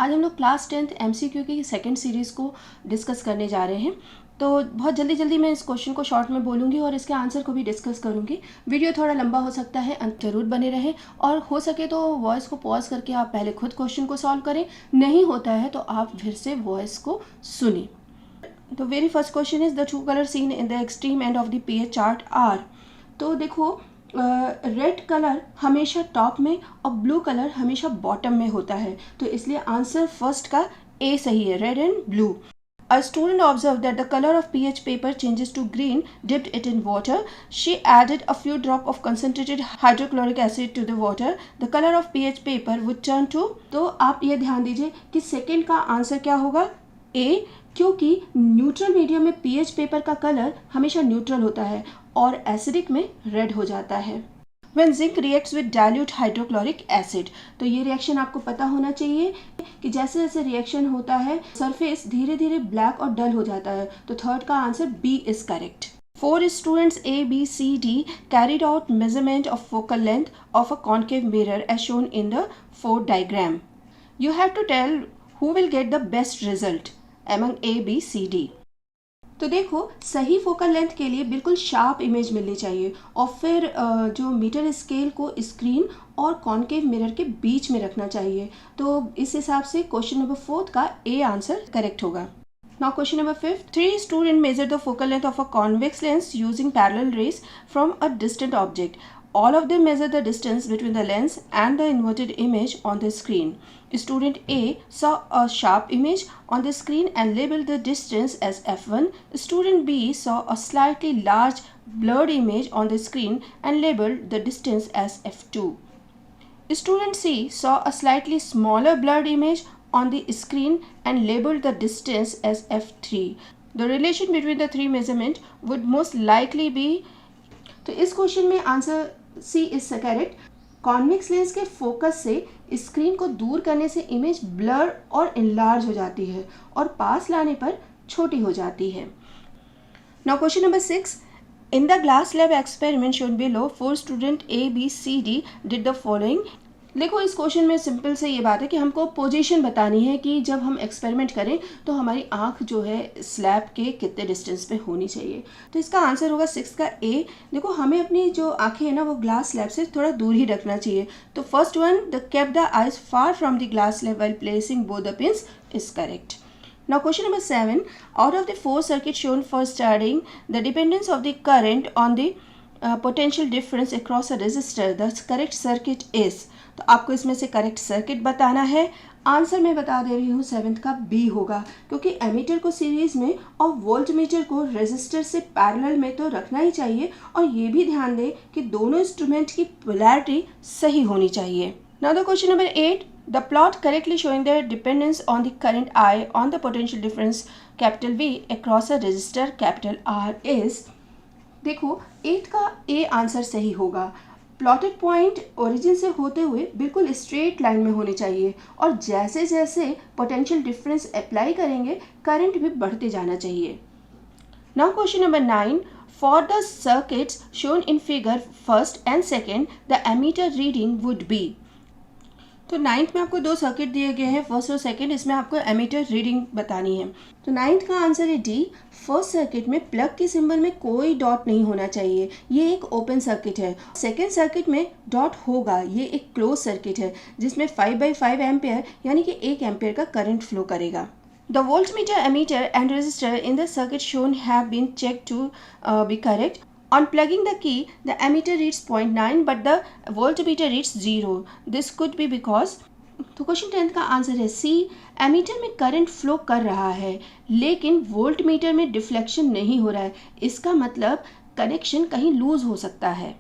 आज हम लोग क्लास 10th MCQ की सेकंड सीरीज़ को डिस्कस करने जा रहे हैं। तो बहुत जल्दी जल्दी मैं इस क्वेश्चन को शॉर्ट में बोलूँगी और इसके आंसर को भी डिस्कस करूँगी। वीडियो थोड़ा लंबा हो सकता है, अंत जरूर बने रहे और हो सके तो वॉइस को पॉज करके आप पहले खुद क्वेश्चन को सॉल्व करें, नहीं होता है तो आप फिर से वॉइस को सुनें। तो very first question is the true colour seen in the extreme end of the pH chart are. तो देखो, रेड कलर हमेशा टॉप में और ब्लू कलर हमेशा बॉटम में होता है, तो इसलिए आंसर फर्स्ट का ए सही है, red and blue. A student observed that the color of pH paper changes to green, dipped it in water. She added a few drops of concentrated hydrochloric acid to the water. The color of pH paper would turn to, तो आप ये ध्यान दीजिए कि second का answer क्या होगा, ए, क्योंकि न्यूट्रल मीडियम में पीएच पेपर का कलर हमेशा न्यूट्रल होता है और एसिडिक में रेड हो जाता है। When zinc reacts with dilute hydrochloric acid, तो ये रिएक्शन आपको पता होना चाहिए कि जैसे जैसे रिएक्शन होता है सरफेस धीरे धीरे ब्लैक और डल हो जाता है, तो थर्ड का answer B is correct. 4 students A, B, C, D carried out measurement of focal length of a concave mirror as shown in the 4 diagram. You have to tell who will get the best result among A, B, C, D. तो देखो, सही focal length के लिए बिल्कुल sharp image मिलनी चाहिए और फिर जो मीटर स्केल को स्क्रीन और कॉन्केव मिरर के बीच में रखना चाहिए। तो इस हिसाब से क्वेश्चन नंबर 4 का ए आंसर करेक्ट होगा। Now question number 5, 3 students measured the focal length of a convex lens using parallel rays from a distant object. All of them measure the distance between the lens and the inverted image on the screen. Student A saw a sharp image on the screen and labeled the distance as f1. Student B saw a slightly large blurred image on the screen and labeled the distance as f2. Student C saw a slightly smaller blurred image on the screen and labeled the distance as f3. The relation between the three measurements would most likely be, तो इस question में answer C is correct. Convex lens के focus से screen को दूर करने से image blur और इनलार्ज हो जाती है और पास लाने पर छोटी हो जाती है। Now question number 6, in the glass lab experiment shown below 4 student A, B, C, D did the following. देखो, इस क्वेश्चन में सिंपल से ये बात है कि हमको पोजीशन बतानी है कि जब हम एक्सपेरिमेंट करें तो हमारी आंख जो है स्लैब के कितने डिस्टेंस पे होनी चाहिए। तो इसका आंसर होगा 6 का ए। देखो, हमें अपनी जो आंखें हैं ना वो ग्लास स्लैब से थोड़ा दूर ही रखना चाहिए। तो first one, the keep the eyes far from the glass slab while placing both the pins is correct. Now question number 7, out of the 4 circuits shown for studying the dependence of the current on the potential difference across a resistor, the correct circuit is, तो आपको इसमें से correct circuit बताना है। Answer मैं बता दे रही हूँ 7th का बी होगा, क्योंकि एमीटर को सीरीज में और वोल्ट मीटर को रेजिस्टर से पैरेलल में तो रखना ही चाहिए और ये भी ध्यान दें कि दोनों इंस्ट्रूमेंट की पोलैरिटी सही होनी चाहिए। Now the question number 8, the plot correctly showing the dependence on the current I on the potential difference capital V across a resistor capital R is, देखो 8 का ए आंसर सही होगा। प्लॉटेड पॉइंट ओरिजिन से होते हुए बिल्कुल straight line में होने चाहिए और जैसे जैसे पोटेंशियल डिफरेंस अप्लाई करेंगे करंट भी बढ़ते जाना चाहिए। Now question number 9, for the circuits shown in figure first and second the ammeter reading would be. तो 9th में आपको 2 सर्किट दिए गए हैं, फर्स्ट और सेकंड, इसमें आपको एमीटर रीडिंग बतानी है। तो 9th का आंसर है डी। फर्स्ट सर्किट में प्लग के सिंबल में कोई डॉट नहीं होना चाहिए, ये एक ओपन सर्किट है। सेकंड सर्किट में डॉट होगा, ये एक क्लोज सर्किट है जिसमें 5/5 एम्पेयर यानी कि 1 एम्पेयर का करंट फ्लो करेगा। The voltmeter, ammeter and resistor in the circuit shown have been checked to be correct. On plugging the key, the ammeter reads 0.9 but the voltmeter reads 0. This could be because, तो question 10th का answer है सी। Ammeter में current flow कर रहा है लेकिन volt meter में deflection नहीं हो रहा है, इसका मतलब कनेक्शन कहीं लूज हो सकता है।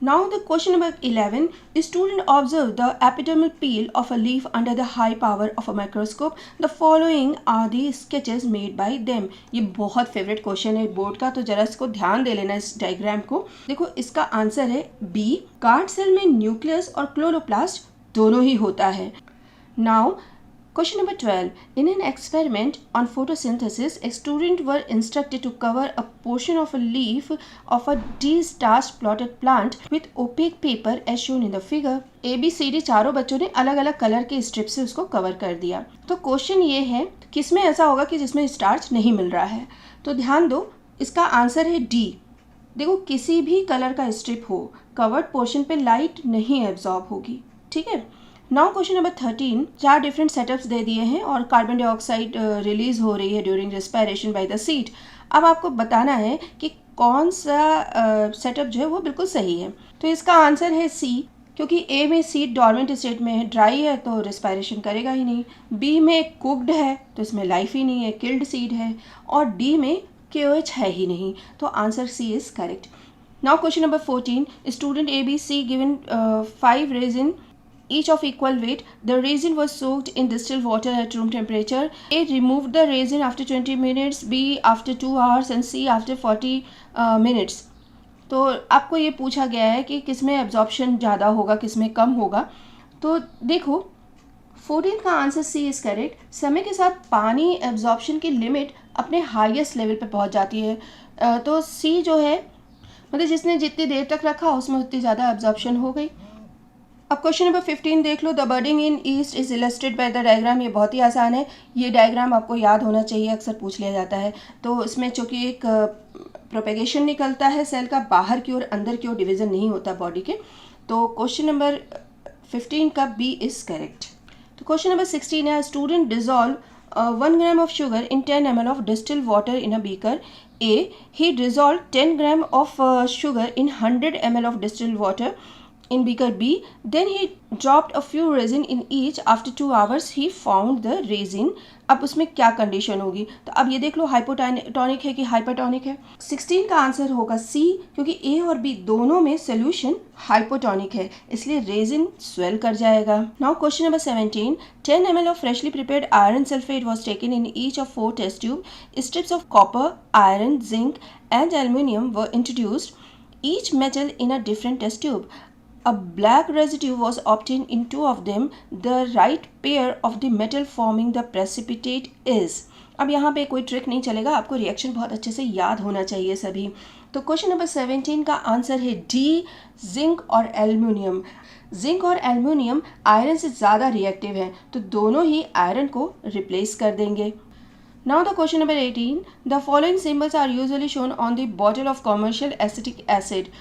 Now the question number 11, a student observed the epidermal peel of a leaf under the high power of a microscope. The following are the sketches made by them. ये बहुत फेवरेट क्वेश्चन है board का, तो जरा इसको ध्यान दे लेना इस डायग्राम को। देखो, इसका आंसर है बी। कार्ड सेल में न्यूक्लियस और क्लोरोप्लास्ट दोनों ही होता है। Now Question number 12. In an experiment on photosynthesis, a student were instructed to cover a portion of a leaf of a de-starched plotted plant with opaque paper as shown in the figure. ABCD चारों बच्चों ने अलग अलग colour के strip से उसको cover कर दिया। तो क्वेश्चन ये है किसमें ऐसा होगा कि जिसमें स्टार्च नहीं मिल रहा है। तो ध्यान दो, इसका आंसर है डी। देखो, किसी भी कलर का स्ट्रिप हो, कवर्ड पोर्शन पे लाइट नहीं एब्जॉर्ब होगी। ठीक है। Now question number 13, 4 different setups दे दिए हैं और कार्बन डाइऑक्साइड रिलीज हो रही है during respiration by the seed. अब आपको बताना है कि कौन सा सेटअप जो है वो बिल्कुल सही है। तो इसका आंसर है सी, क्योंकि ए में सीड डॉर्मेंट स्टेट में है, ड्राई है तो रेस्पिरेशन करेगा ही नहीं। बी में कुक्ड है तो इसमें लाइफ ही नहीं है, किल्ड सीड है। और डी में KOH है ही नहीं, तो answer C is correct. Now question number 14, student ABC given 5 resin each of equal weight. The resin was soaked in distilled water at room temperature. A removed the resin after 20 minutes, B after 2 hours and C after 40 minutes. तो आपको ये पूछा गया है कि किसमें absorption ज़्यादा होगा, किसमें कम होगा। तो देखो, 14 का आंसर सी इज़ करेक्ट। समय के साथ पानी एब्जॉर्प्शन की लिमिट अपने हाईएस्ट लेवल पे पहुंच जाती है। तो सी जो है, मतलब जिसने जितनी देर तक रखा उसमें उतनी ज़्यादा एब्जॉर्प्शन हो गई। अब क्वेश्चन नंबर 15 देख लो। The budding in yeast is illustrated by the diagram. ये बहुत ही आसान है, ये डायग्राम आपको याद होना चाहिए, अक्सर पूछ लिया जाता है। तो इसमें चूँकि एक प्रोपेगेशन निकलता है सेल का, बाहर की ओर अंदर की ओर डिवीजन नहीं होता बॉडी के। तो क्वेश्चन नंबर 15 का बी इज करेक्ट। तो क्वेश्चन नंबर 16 है, student dissolve 1 gram of sugar in 10 ml of distilled water in a beaker. A. He dissolved 10 gram of sugar in 100 ml of distilled water in beaker B. Then he dropped a few resin in each. After 2 hours he found the resin. अब उसमें क्या condition होगी? तो अब ये देख लो, hypotonic है कि हाइपरटोनिक है। 16 का आंसर होगा सी, क्योंकि ए और बी दोनों में सोल्यूशन हाइपोटोनिक है, इसलिए रेजिन स्वेल कर जाएगा। Now question number 17, 10 ml of freshly prepared iron sulfate was taken in each of 4 test tubes. Strips of copper, iron, zinc and aluminium were introduced, each metal in a different test tube. A black residue was obtained in 2 of them. The right pair of the metal forming the precipitate is. अब यहाँ पे कोई trick नहीं चलेगा, आपको reaction बहुत अच्छे से याद होना चाहिए सभी। तो क्वेश्चन नंबर 17 का आंसर है डी, जिंक और एल्यूमिनियम। जिंक और एल्यूमिनियम आयरन से ज़्यादा रिएक्टिव हैं, तो दोनों ही आयरन को रिप्लेस कर देंगे। Now the question number 18, the following symbols are usually shown on the bottle of commercial acetic acid.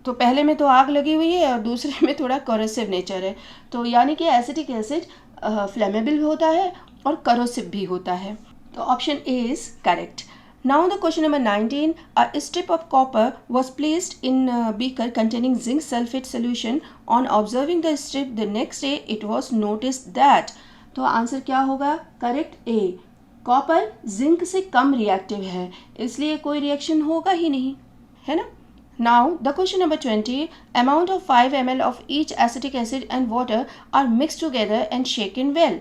तो पहले में तो आग लगी हुई है और दूसरे में थोड़ा करोसिव नेचर है, तो यानी कि एसिटिक एसिड फ्लेमेबल होता है और करोसिव भी होता है। तो option A is correct. Now the question number 19, a strip of copper was placed in a beaker containing zinc sulfate solution. On observing the strip the next day it was noticed that. तो answer क्या होगा? Correct ए, copper zinc से कम reactive है, इसलिए कोई reaction होगा ही नहीं, है ना। Now the question number 20, amount of 5 ml of each acetic acid and water are mixed together and shaken well.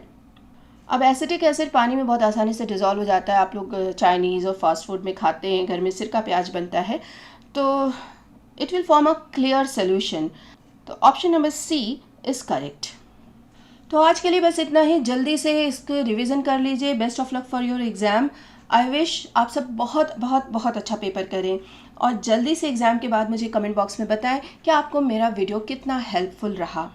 अब एसिटिक एसिड पानी में बहुत आसानी से डिज़ोल्व हो जाता है। आप लोग चाइनीज़ और फास्ट फूड में खाते हैं, घर में सिरका प्याज बनता है, तो it will form a clear solution. तो option number C is correct. तो आज के लिए बस इतना ही, जल्दी से इसको रिवीजन कर लीजिए। Best of luck for your exam. I wish आप सब बहुत बहुत बहुत अच्छा पेपर करें और जल्दी से एग्ज़ाम के बाद मुझे कमेंट बॉक्स में बताएं कि आपको मेरा वीडियो कितना हेल्पफुल रहा।